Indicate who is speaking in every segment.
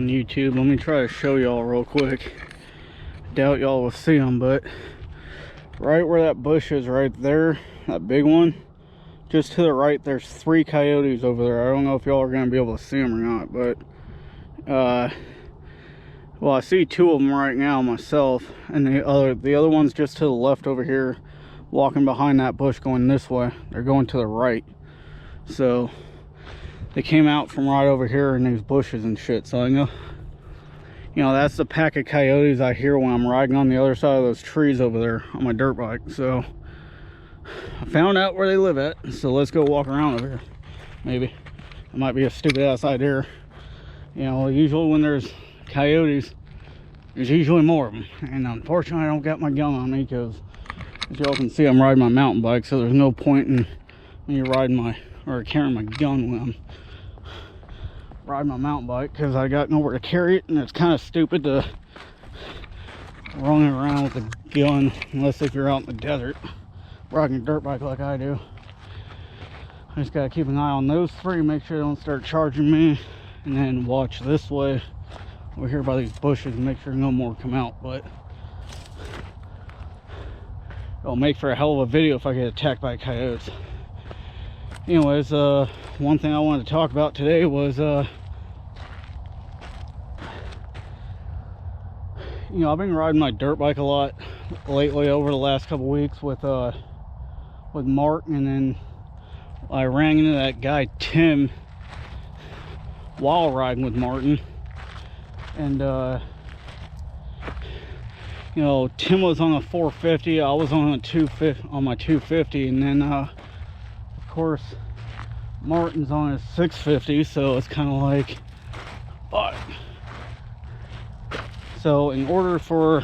Speaker 1: on YouTube. Let me try to show y'all real quick. Doubt y'all will see them, but right where that bush is right there, that big one, just to the right, there's 3 coyotes over there. I don't know if y'all are going to be able to see them or not, but well, I see 2 of them right now myself, and the other one's just to the left over here, walking behind that bush going this way. They're going to the right. So they came out from right over here in these bushes and shit. So I know, you know, that's the pack of coyotes I hear when I'm riding on the other side of those trees over there on my dirt bike. So I found out where they live at, so let's go walk around over here. Maybe it might be a stupid ass idea. You know, usually when there's coyotes, there's usually more of them, and unfortunately I don't got my gun on me because, as y'all can see, I'm riding my mountain bike, so there's no point in me riding my, or carrying my gun when I'm riding my mountain bike, because I got nowhere to carry it, and it's kind of stupid to run around with a gun unless if you're out in the desert riding a dirt bike like I do. I just gotta keep an eye on those 3, make sure they don't start charging me, and then watch this way over here by these bushes and make sure no more come out. But it'll make for a hell of a video if I get attacked by coyotes. Anyways, one thing I wanted to talk about today was, you know, I've been riding my dirt bike a lot lately over the last couple weeks with Mark, and then I ran into that guy Tim while riding with Martin. And you know, Tim was on a 450, I was on a 250, on my 250, and then of course Martin's on his 650, so it's kind of like, fuck. So in order for,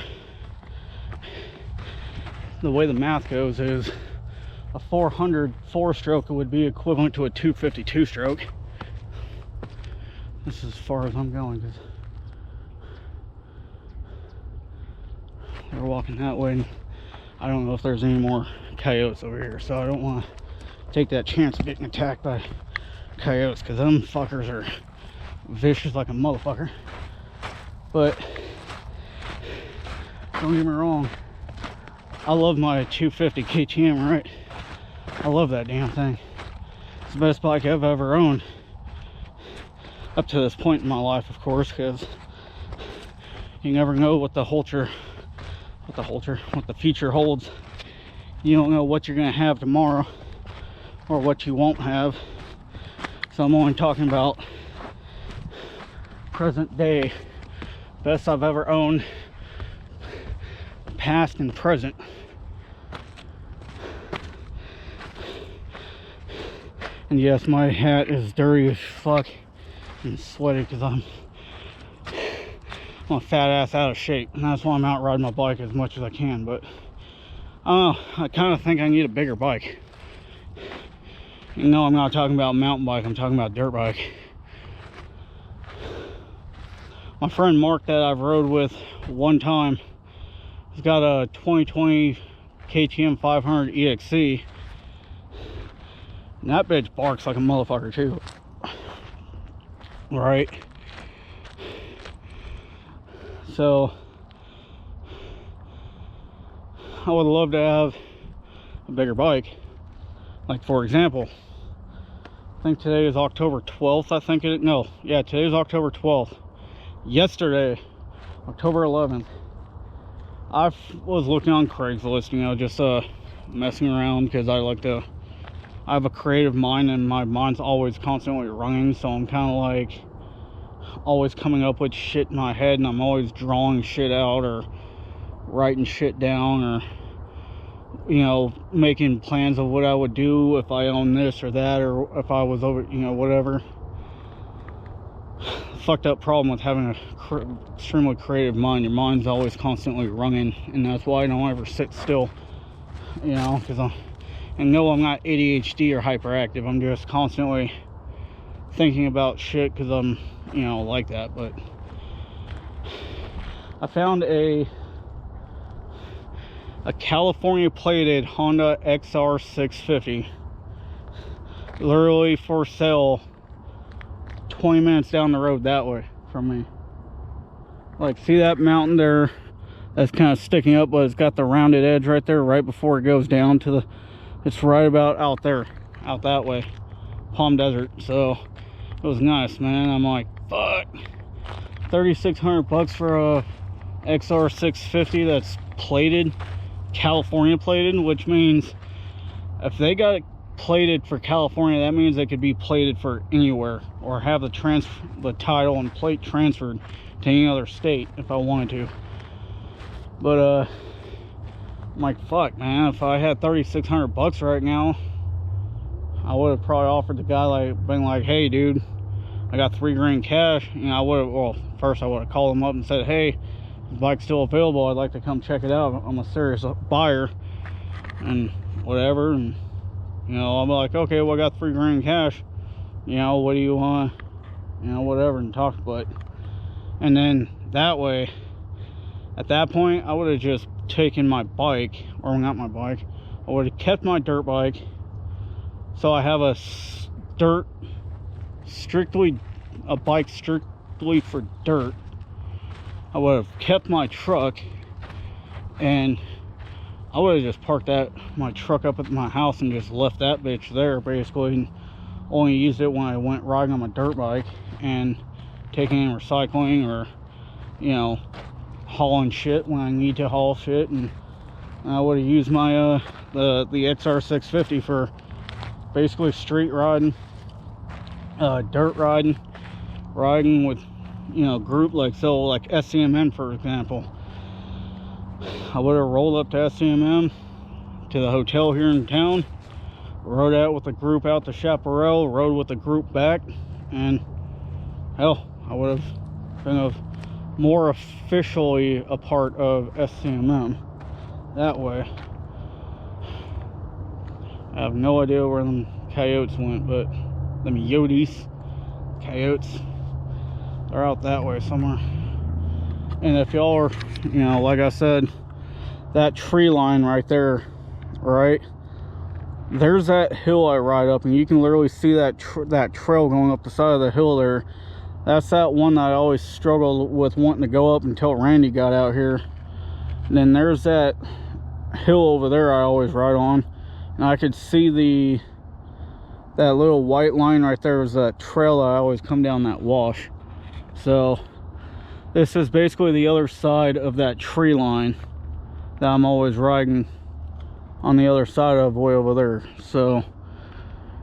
Speaker 1: the way the math goes is a 400 4-stroke would be equivalent to a 252 stroke. This is as far as I'm going, because they're walking that way, and I don't know if there's any more coyotes over here, so I don't want to take that chance of getting attacked by coyotes, because them fuckers are vicious like a motherfucker. But don't get me wrong, I love my 250 KTM, right? I love that damn thing. It's the best bike I've ever owned up to this point in my life, of course, because you never know what the future holds. You don't know what you're gonna have tomorrow or what you won't have. So I'm only talking about present day, best I've ever owned, past and present. And yes, my hat is dirty as fuck and sweaty because I'm a fat ass out of shape, and that's why I'm out riding my bike as much as I can. But I don't know, I kind of think I need a bigger bike. You know, I'm not talking about mountain bike, I'm talking about dirt bike. My friend Mark that I've rode with one time, he's got a 2020 KTM 500 EXC, and that bitch barks like a motherfucker too, right? So I would love to have a bigger bike. Like, for example, I think today is October 12th, I think it, no, yeah, today is October 12th. Yesterday, October 11th, I was looking on Craigslist, you know, just messing around, because I have a creative mind, and my mind's always constantly running, so I'm kind of like always coming up with shit in my head, and I'm always drawing shit out or writing shit down, or, you know, making plans of what I would do if I owned this or that, or if I was over, you know, whatever. Fucked up problem with having a extremely creative mind. Your mind's always constantly running, and that's why I don't ever sit still, you know, because I'm not ADHD or hyperactive. I'm just constantly thinking about shit because I'm, you know, like that. But I found a California plated Honda XR 650 literally for sale 20 minutes down the road that way from me. Like, see that mountain there that's kind of sticking up, but it's got the rounded edge right there right before it goes down to the, it's right about out there, out that way, Palm Desert. So it was nice, man. I'm like, fuck, 3,600 bucks for a XR 650 that's plated, California plated, which means if they got it plated for California, that means they could be plated for anywhere, or have the title and plate transferred to any other state if I wanted to. But I'm like, fuck, man, if I had 3,600 bucks right now, I would have probably offered the guy, like, been like, hey dude, I got $3 cash. You know, I would have, well, first I would have called him up and said, hey, the bike's still available, I'd like to come check it out, I'm a serious buyer and whatever. And you know, I'm like, okay, well, I got $3 cash, you know, what do you want, you know, whatever, and talk. But and then that way, at that point, I would have just taken my bike, or not my bike, I would have kept my dirt bike, so I have a bike strictly for dirt. I would have kept my truck, and I would have just parked my truck up at my house and just left that bitch there, basically, and only used it when I went riding on my dirt bike and taking in recycling, or, you know, hauling shit when I need to haul shit. And I would have used my the XR 650 for basically street riding, dirt riding with, you know, group, like, so like SCMN, for example. I would have rolled up to SCMM, to the hotel here in town, rode out with the group out to Chaparral, rode with the group back, and hell, I would have been more officially a part of SCMM that way. I have no idea where them coyotes went, but them coyotes, they're out that way somewhere. And if y'all are, you know, like I said, that tree line right there, right, there's that hill I ride up, and you can literally see that trail going up the side of the hill there. That's that one that I always struggled with wanting to go up until Randy got out here. And then there's that hill over there I always ride on, and I could see that little white line right there is that trail that I always come down that wash. So this is basically the other side of that tree line that I'm always riding on, the other side of, way over there. So,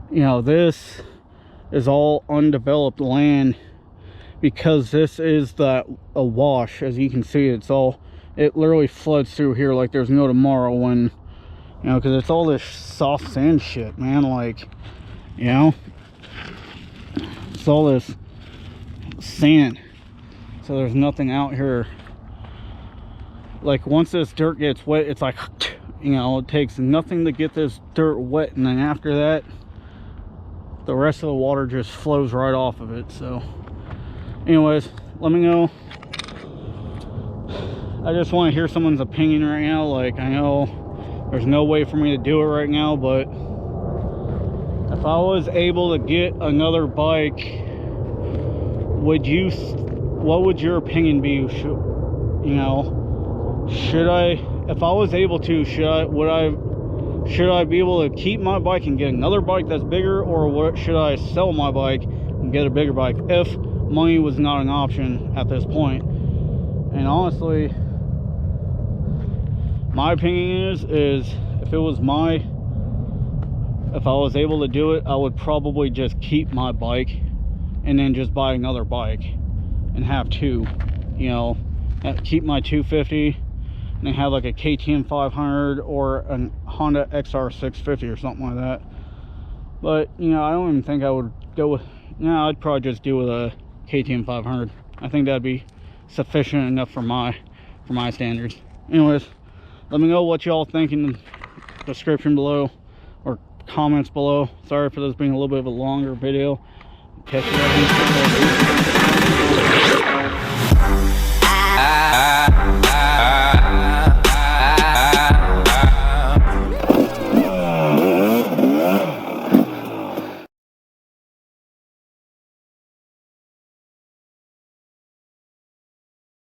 Speaker 1: you know, this is all undeveloped land, because this is a wash. As you can see, it literally floods through here like there's no tomorrow, when, you know, because it's all this soft sand shit, man. Like, you know, it's all this sand, so there's nothing out here. Like, once this dirt gets wet, it's like, you know, it takes nothing to get this dirt wet, and then after that, the rest of the water just flows right off of it. So anyways, let me know. I just want to hear someone's opinion right now. Like, I know there's no way for me to do it right now, but if I was able to get another bike, what would your opinion be? You know, if I was able to, should I be able to keep my bike and get another bike that's bigger, or should I sell my bike and get a bigger bike if money was not an option at this point? And honestly, my opinion is if I was able to do it, I would probably just keep my bike and then just buy another bike and have two, you know, keep my 250 and then have like a KTM 500 or a Honda XR 650 or something like that. But, you know, I don't even think I would go with, no, I'd probably just do with a KTM 500. I think that'd be sufficient enough for my standards. Anyways, let me know what y'all think in the description below, or comments below. Sorry for this being a little bit of a longer video. Catch you guys in the next video.